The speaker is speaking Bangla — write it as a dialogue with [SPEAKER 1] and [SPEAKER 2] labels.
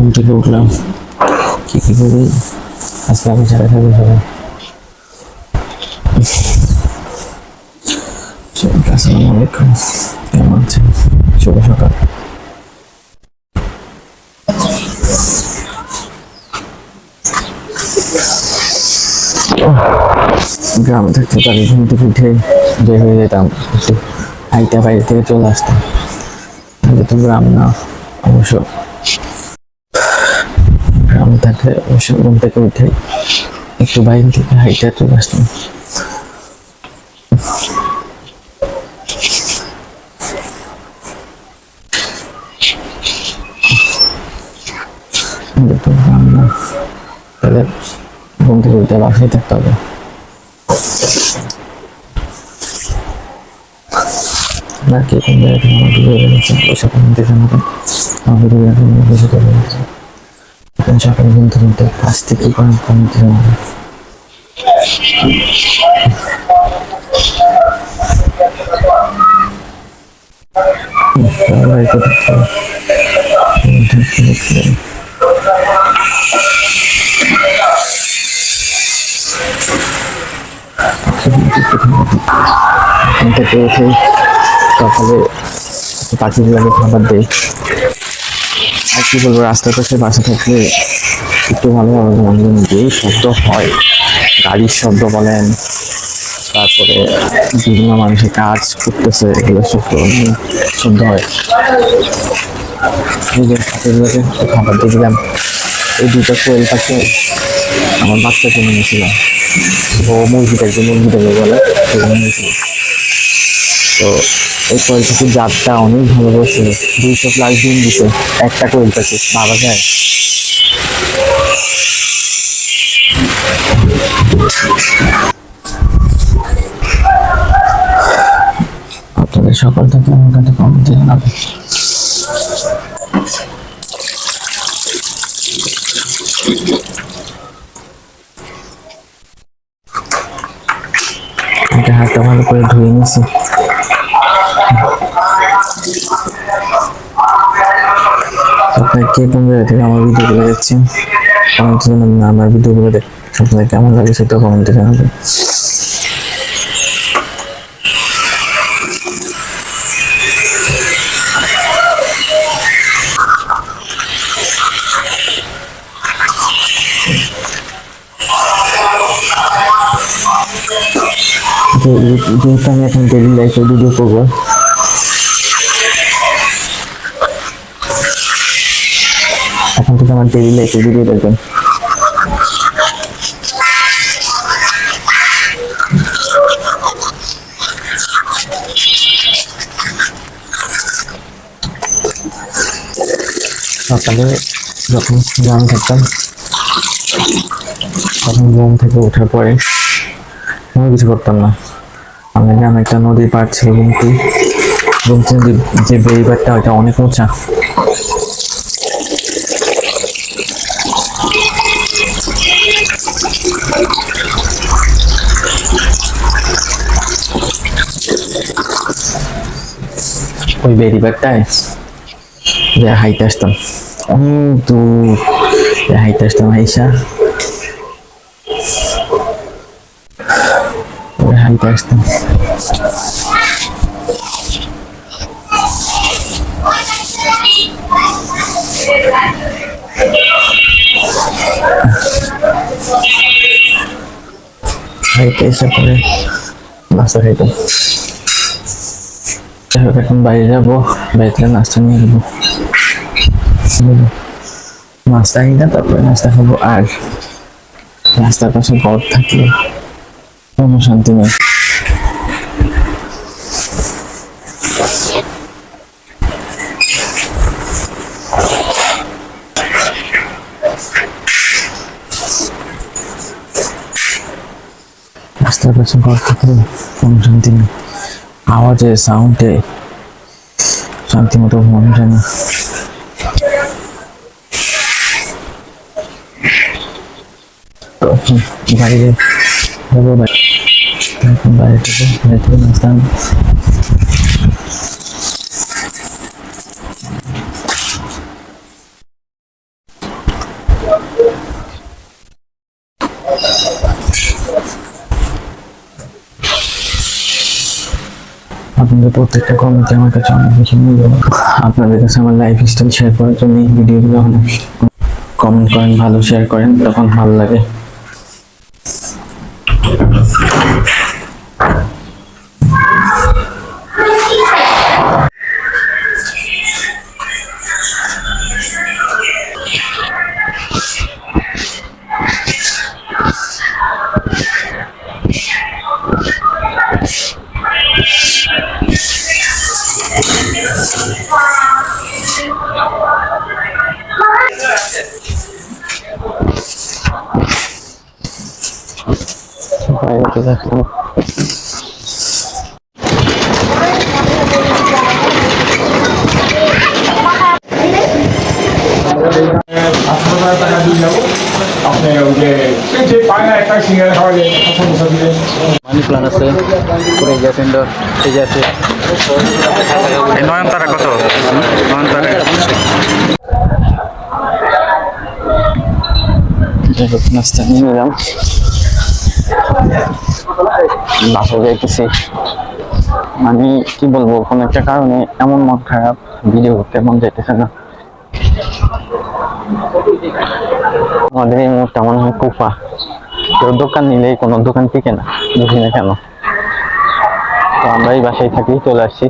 [SPEAKER 1] ঘুম থেকে উঠলাম, কি কি করি আজকে আমি সারা থাকবো সবাই। আসসালামু আলাইকুম, কেমন আছেন? শুভ সকাল। গ্রামে থাকতে পারি, ঘুম থেকে উঠে বের হয়ে যেতাম, একটু হাইটা বাইরে থেকে চলে আসতাম। তাহলে তো গ্রাম না, অবশ্য গ্রামে থাকলে অবশ্য ঘুম থেকে উঠে একটু বাইরে থেকে হাইটা চলে আসতাম। তো গ্রাম না, তাহলে ঘুম থেকে উঠে বাসায় থাকতে হবে। না কে কোন জায়গা থেকে আমার ভিডিও দেখেছেন ওইসব কমেন্টে জানাবেন। আমার ভিডিও এখন বেশি করে দেখেছেন, এখন সকালে ঘুম থেকে উঠে কাজ থেকে করেন কমেন্টে জানাবেন। উঠে সকালে পাখিগুলোকে খাবার দেয়। আর কি বলবো, রাস্তার পাশে বাসা থাকলে একটু ভালোভাবে মনোরঞ্জন, যেই শব্দ হয়, গাড়ির শব্দ বলেন, তারপরে বিভিন্ন মানুষের কাজ করতেছে, এগুলো শব্দ হয়। পাখিগুলোকে খাবার দিয়ে দিলাম। এই দুটো কোয়েল পাখি আমার বাচ্চা কিনে নিয়েছিলাম, ও মুরগিটাকে বলে নিয়েছিল। তো এই কোয়েল পাখির জাতটা অনেক ভালো বলছে, 200+ ডিম দিছে একটা কোয়েল পাখি, ভাবা যায়? আপনাদের সকাল থেকে আমার কাছে কমেন্ট জানাবে। হাতটা ভালো করে ধুয়ে নিছি। আপনার কে কোন জায়গা থেকে আমার ভিডিওগুলো দেখছেন কমেন্টে জানাবেন। আমার ভিডিওগুলো আপনাদের কেমন লাগে সেটা কমেন্টে জানাবেন। যেহেতু আমি এখন ডেইলি লাইফে ভিডিও করবো, এখন থেকে আমার ডেইলি লাইফে ভিডিও দেখবেন। সকালে যখন গ্রামে থাকতাম তখন ঘুম থেকে ওঠার পরে কোনো কিছু করতাম না। আমাদের গ্রামে একটা নদীর পাড় ছিল, গুমতি নদীর যে বেড়িবাঁধটা ওইটা অনেক উঁচা। ওই বেড়িবাঁধটায় যে হাইটে আসতাম, অনেক দূর হাইটে আসতাম, হাইটে আসতাম। হাইটে এসে পরে নাস্তা খাইতাম। এখন বাইরে যাবো, বাইরে নাস্তা নিয়ে যাবো, নাস্তা কিনা তারপরে নাস্তা খাবো। আর রাস্তার পাশে ঘর থাকলে কোনো শান্তি নেই। রাস্তার পাশে ঘর থাকলে কোনো শান্তি নেই, আওয়াজে সাউন্ডে শান্তি মতো ঘুমানো যায় না। বাইরে যাবো, বাইরে থেকে নাস্তা আপনাদের প্রত্যেকটা কমেন্টে আমার কাছে অনেক বেশি মূল্যবান। আপনাদের কাছে আমার লাইফ স্টাইল শেয়ার করার জন্য এই ভিডিওগুলো অনেক কমেন্ট করেন, ভালো শেয়ার করেন, তখন ভালো লাগে। বাইরে দেখুন
[SPEAKER 2] টাকা দিয়ে যাবো আপনি ওই যে পায় না একটা সিঙ্গারা খাওয়া যায় সমস্যা দিলে
[SPEAKER 3] মানি প্ল্যান আছে পুরো গ্যাস সিলিন্ডার ঠিক আছে।
[SPEAKER 4] এই নয়নতারা কত? নয়নতারা
[SPEAKER 1] নাস্তা নিয়ে নিলাম, বাসায় যাইতেছি। মানে কি বলবো, কোনো একটা কারণে এমন মন খারাপ, ভিডিও করতে মন যাইতেছে না। আমাদের এই মুহূর্তে মনে হয় কুফা, কেউ দোকান নিলেই কোনো দোকান টিকে না, বুঝি না কেন। তো আমরা এই বাসায় থাকি, চলে আসছি।